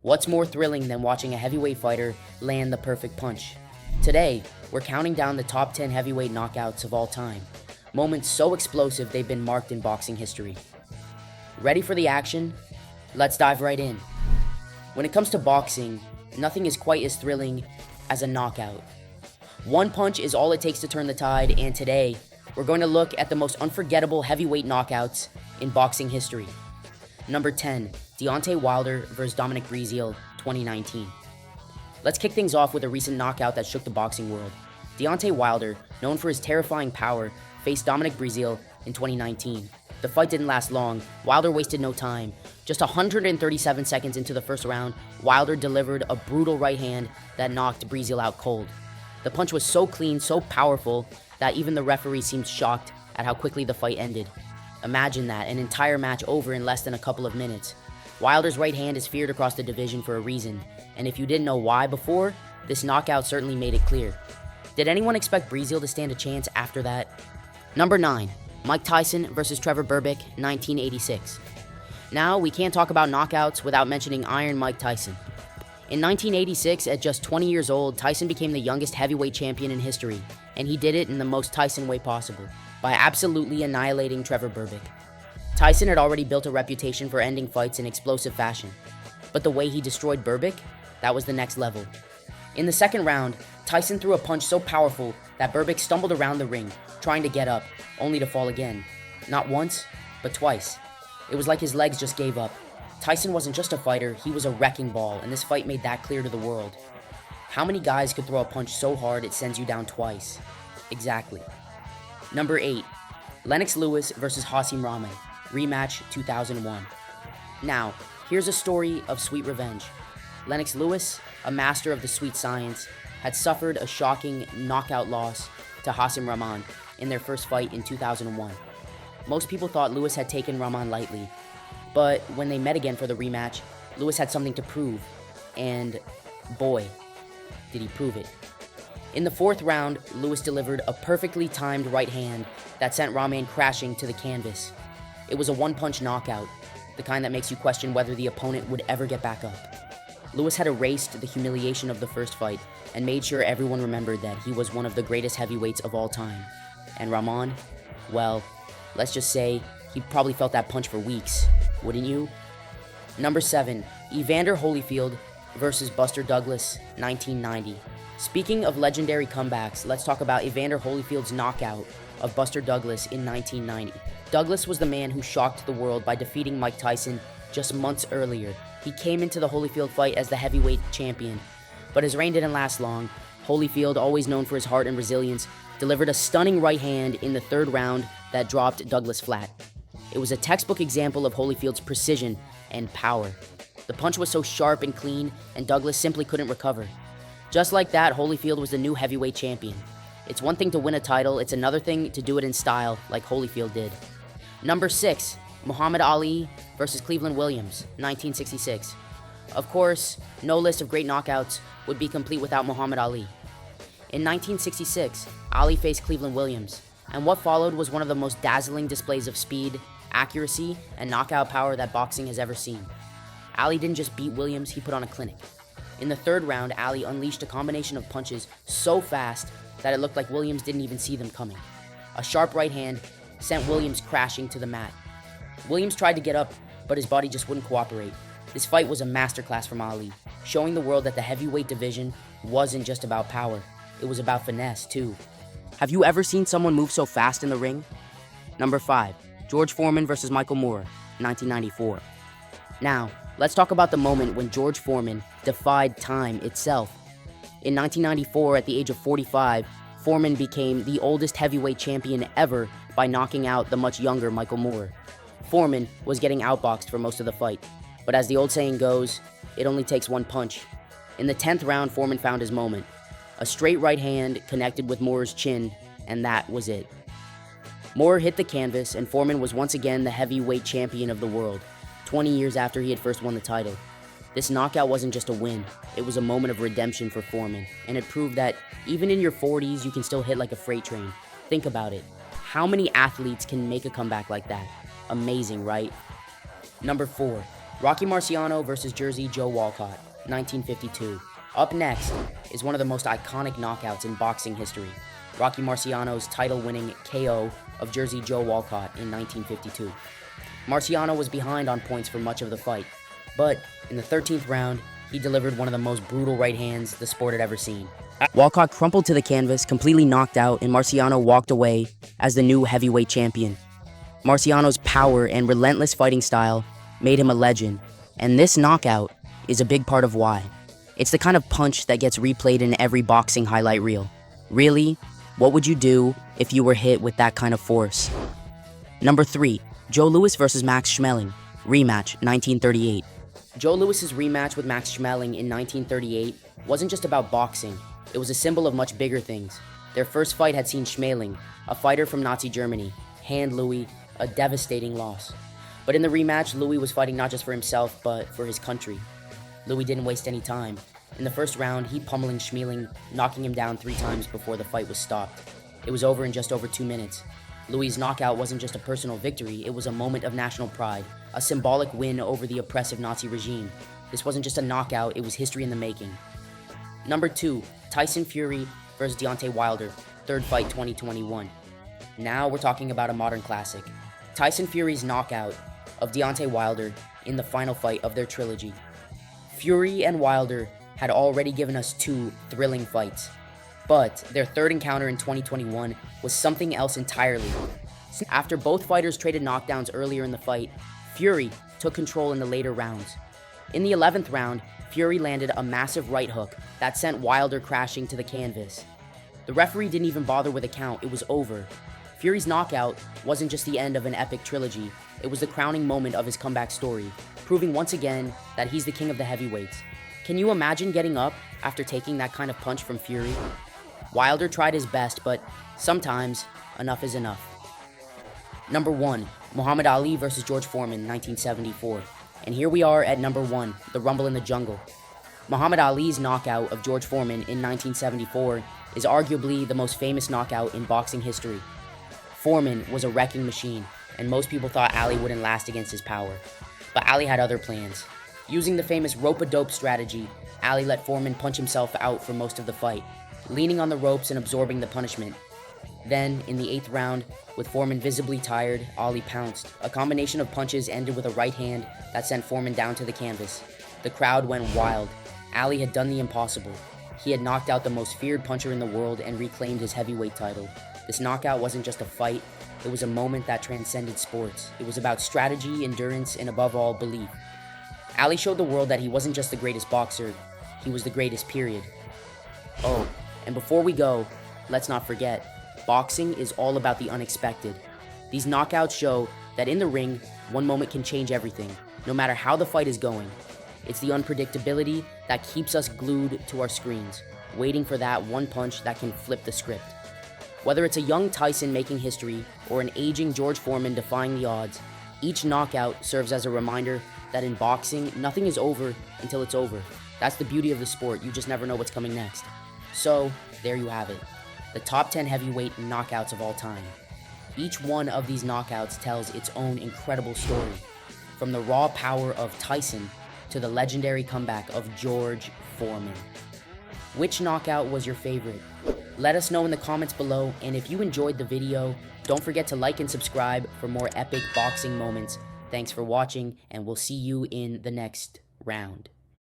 What's more thrilling than watching a heavyweight fighter land the perfect punch? Today, we're counting down the top 10 heavyweight knockouts of all time. Moments so explosive they've been marked in boxing history. Ready for the action? Let's dive right in. When it comes to boxing, nothing is quite as thrilling as a knockout. One punch is all it takes to turn the tide, and today, we're going to look at the most unforgettable heavyweight knockouts in boxing history. Number 10, Deontay Wilder vs. Dominic Breil, 2019. Let's kick things off with a recent knockout that shook the boxing world. Deontay Wilder, known for his terrifying power, faced Dominic Breil in 2019. The fight didn't last long. Wilder wasted no time. Just 137 seconds into the first round, Wilder delivered a brutal right hand that knocked Breil out cold. The punch was so clean, so powerful, that even the referee seemed shocked at how quickly the fight ended. Imagine that, an entire match over in less than a couple of minutes. Wilder's right hand is feared across the division for a reason, and if you didn't know why before, this knockout certainly made it clear. Did anyone expect Breil to stand a chance after that? Number 9, Mike Tyson vs. Trevor Berbick, 1986. Now, we can't talk about knockouts without mentioning Iron Mike Tyson. In 1986, at just 20 years old, Tyson became the youngest heavyweight champion in history, and he did it in the most Tyson way possible, by absolutely annihilating Trevor Berbick. Tyson had already built a reputation for ending fights in explosive fashion, but the way he destroyed Berbick, that was the next level. In the second round, Tyson threw a punch so powerful that Berbick stumbled around the ring, trying to get up, only to fall again. Not once, but twice. It was like his legs just gave up. Tyson wasn't just a fighter, he was a wrecking ball, and this fight made that clear to the world. How many guys could throw a punch so hard it sends you down twice? Exactly. Number 8, Lennox Lewis vs. Hasim Rahman, rematch 2001. Now, here's a story of sweet revenge. Lennox Lewis, a master of the sweet science, had suffered a shocking knockout loss to Hasim Rahman in their first fight in 2001. Most people thought Lewis had taken Rahman lightly, but when they met again for the rematch, Lewis had something to prove, and boy, did he prove it. In the fourth round, Lewis delivered a perfectly timed right hand that sent Rahman crashing to the canvas. It was a one-punch knockout, the kind that makes you question whether the opponent would ever get back up. Lewis had erased the humiliation of the first fight and made sure everyone remembered that he was one of the greatest heavyweights of all time. And Rahman, well, let's just say he probably felt that punch for weeks, wouldn't you? Number 7, Evander Holyfield vs. Buster Douglas, 1990. Speaking of legendary comebacks, let's talk about Evander Holyfield's knockout of Buster Douglas in 1990. Douglas was the man who shocked the world by defeating Mike Tyson just months earlier. He came into the Holyfield fight as the heavyweight champion, but his reign didn't last long. Holyfield, always known for his heart and resilience, delivered a stunning right hand in the third round that dropped Douglas flat. It was a textbook example of Holyfield's precision and power. The punch was so sharp and clean, and Douglas simply couldn't recover. Just like that, Holyfield was the new heavyweight champion. It's one thing to win a title, it's another thing to do it in style, like Holyfield did. Number 6, Muhammad Ali vs. Cleveland Williams, 1966. Of course, no list of great knockouts would be complete without Muhammad Ali. In 1966, Ali faced Cleveland Williams, and what followed was one of the most dazzling displays of speed, accuracy, and knockout power that boxing has ever seen. Ali didn't just beat Williams, he put on a clinic. In the third round, Ali unleashed a combination of punches so fast that it looked like Williams didn't even see them coming. A sharp right hand sent Williams crashing to the mat. Williams tried to get up, but his body just wouldn't cooperate. This fight was a masterclass from Ali, showing the world that the heavyweight division wasn't just about power, it was about finesse too. Have you ever seen someone move so fast in the ring? Number 5, George Foreman vs. Michael Moore, 1994. Now, let's talk about the moment when George Foreman defied time itself. In 1994, at the age of 45, Foreman became the oldest heavyweight champion ever by knocking out the much younger Michael Moore. Foreman was getting outboxed for most of the fight, but as the old saying goes, it only takes one punch. In the 10th round, Foreman found his moment. A straight right hand connected with Moore's chin, and that was it. Moore hit the canvas, and Foreman was once again the heavyweight champion of the world, 20 years after he had first won the title. This knockout wasn't just a win, it was a moment of redemption for Foreman, and it proved that even in your 40s, you can still hit like a freight train. Think about it. How many athletes can make a comeback like that? Amazing, right? Number 4, Rocky Marciano versus Jersey Joe Walcott, 1952. Up next is one of the most iconic knockouts in boxing history, Rocky Marciano's title-winning KO of Jersey Joe Walcott in 1952. Marciano was behind on points for much of the fight, but in the 13th round, he delivered one of the most brutal right hands the sport had ever seen. Walcott crumpled to the canvas, completely knocked out, and Marciano walked away as the new heavyweight champion. Marciano's power and relentless fighting style made him a legend, and this knockout is a big part of why. It's the kind of punch that gets replayed in every boxing highlight reel. Really, what would you do if you were hit with that kind of force? Number 3, Joe Louis versus Max Schmeling, rematch, 1938. Joe Louis's rematch with Max Schmeling in 1938 wasn't just about boxing, it was a symbol of much bigger things. Their first fight had seen Schmeling, a fighter from Nazi Germany, hand Louis a devastating loss. But in the rematch, Louis was fighting not just for himself, but for his country. Louis didn't waste any time. In the first round, he pummeling Schmeling, knocking him down 3 times before the fight was stopped. It was over in just over 2 minutes. Louis' knockout wasn't just a personal victory, it was a moment of national pride, a symbolic win over the oppressive Nazi regime. This wasn't just a knockout, it was history in the making. Number 2, Tyson Fury versus Deontay Wilder, third fight 2021. Now we're talking about a modern classic. Tyson Fury's knockout of Deontay Wilder in the final fight of their trilogy. Fury and Wilder had already given us 2 thrilling fights, but their third encounter in 2021 was something else entirely. After both fighters traded knockdowns earlier in the fight, Fury took control in the later rounds. In the 11th round, Fury landed a massive right hook that sent Wilder crashing to the canvas. The referee didn't even bother with a count, it was over. Fury's knockout wasn't just the end of an epic trilogy, it was the crowning moment of his comeback story, proving once again that he's the king of the heavyweights. Can you imagine getting up after taking that kind of punch from Fury? Wilder tried his best, but sometimes enough is enough. Number 1, Muhammad Ali versus George Foreman, 1974. And here we are at number 1, the Rumble in the Jungle. Muhammad Ali's knockout of George Foreman in 1974 is arguably the most famous knockout in boxing history. Foreman was a wrecking machine, and most people thought Ali wouldn't last against his power. But Ali had other plans. Using the famous rope-a-dope strategy, Ali let Foreman punch himself out for most of the fight, leaning on the ropes and absorbing the punishment. Then, in the 8th round, with Foreman visibly tired, Ali pounced. A combination of punches ended with a right hand that sent Foreman down to the canvas. The crowd went wild. Ali had done the impossible. He had knocked out the most feared puncher in the world and reclaimed his heavyweight title. This knockout wasn't just a fight, it was a moment that transcended sports. It was about strategy, endurance, and above all, belief. Ali showed the world that he wasn't just the greatest boxer, he was the greatest, period. Oh, and before we go, let's not forget, boxing is all about the unexpected. These knockouts show that in the ring, one moment can change everything, no matter how the fight is going. It's the unpredictability that keeps us glued to our screens, waiting for that one punch that can flip the script. Whether it's a young Tyson making history or an aging George Foreman defying the odds, each knockout serves as a reminder that in boxing, nothing is over until it's over. That's the beauty of the sport, you just never know what's coming next. So, there you have it. The top 10 heavyweight knockouts of all time. Each one of these knockouts tells its own incredible story. From the raw power of Tyson to the legendary comeback of George Foreman. Which knockout was your favorite? Let us know in the comments below, and if you enjoyed the video, don't forget to like and subscribe for more epic boxing moments. Thanks for watching, and we'll see you in the next round.